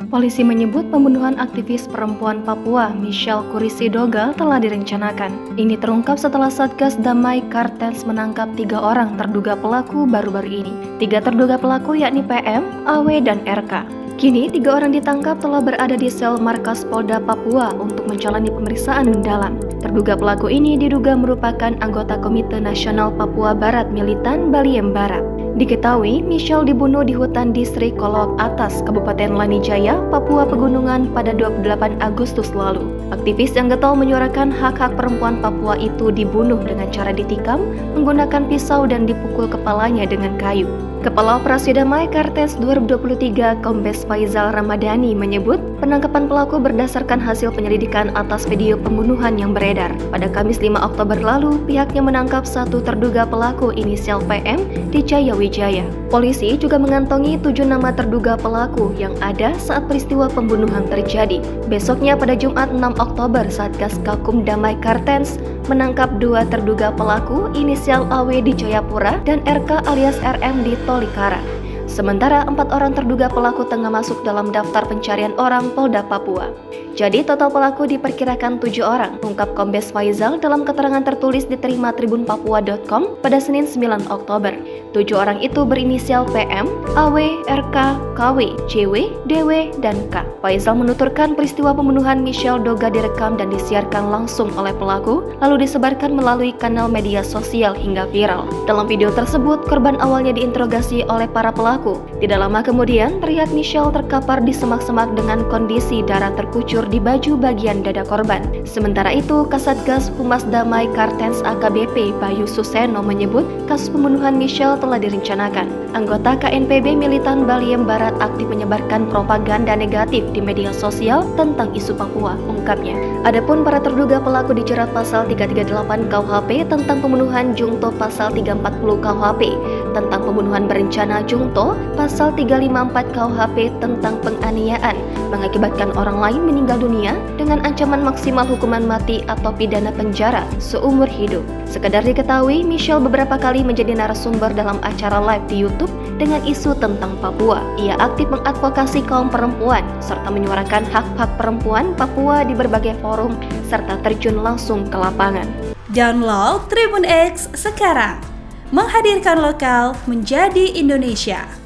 Polisi menyebut pembunuhan aktivis perempuan Papua Michelle Kurisi-Dogal telah direncanakan. Ini terungkap setelah Satgas Damai Kartens menangkap 3 orang terduga pelaku baru-baru ini. 3 terduga pelaku yakni PM, AW, dan RK. Kini 3 orang ditangkap telah berada di sel markas Polda Papua untuk menjalani pemeriksaan mendalam. Terduga pelaku ini diduga merupakan anggota Komite Nasional Papua Barat Militan Baliem Barat. Diketahui, Michelle dibunuh di hutan distrik Kolowak Atas, Kabupaten Lanijaya, Papua Pegunungan pada 28 Agustus lalu. Aktivis yang getol menyuarakan hak-hak perempuan Papua itu dibunuh dengan cara ditikam, menggunakan pisau dan dipukul kepalanya dengan kayu. Kepala Operasi Damai Kartens 2023 Kombes Faizal Ramadhani menyebut penangkapan pelaku berdasarkan hasil penyelidikan atas video pembunuhan yang beredar. Pada Kamis 5 Oktober lalu, pihaknya menangkap 1 terduga pelaku inisial PM di Jayawijaya. Polisi juga mengantongi 7 nama terduga pelaku yang ada saat peristiwa pembunuhan terjadi. Besoknya pada Jumat 6 Oktober, Satgas Gakum Damai Kartens menangkap 2 terduga pelaku inisial AW di Jayapura dan RK alias RM di Tolikara. Sementara 4 orang terduga pelaku tengah masuk dalam daftar pencarian orang Polda Papua. Jadi total pelaku diperkirakan 7 orang, ungkap Kombes Faizal dalam keterangan tertulis diterima tribunpapua.com pada Senin 9 Oktober. 7 orang itu berinisial PM, AW, RK, KW, CW, DW, dan K. Faizal menuturkan peristiwa pembunuhan Michelle Dogal direkam dan disiarkan langsung oleh pelaku, lalu disebarkan melalui kanal media sosial hingga viral. Dalam video tersebut, korban awalnya diinterogasi oleh para pelaku. Tidak lama kemudian, terlihat Michelle terkapar di semak-semak dengan kondisi darah terkucur di baju bagian dada korban. Sementara itu, Kasatgas Humas Damai Kartens AKBP Bayu Suseno menyebut kasus pembunuhan Michelle telah direncanakan. Anggota KNPB Militan Baliem Barat aktif menyebarkan propaganda negatif di media sosial tentang isu Papua, ungkapnya. Adapun para terduga pelaku dijerat pasal 338 KUHP tentang pembunuhan jungto, pasal 340 KUHP tentang pembunuhan berencana jungto, pasal 354 KUHP tentang penganiayaan mengakibatkan orang lain meninggal dunia dengan ancaman maksimal hukuman mati atau pidana penjara seumur hidup. Sekedar diketahui, Michelle beberapa kali menjadi narasumber dalam acara live di YouTube dengan isu tentang Papua. Ia aktif mengadvokasi kaum perempuan serta menyuarakan hak-hak perempuan Papua di berbagai forum serta terjun langsung ke lapangan. Download Tribun X sekarang, menghadirkan lokal menjadi Indonesia.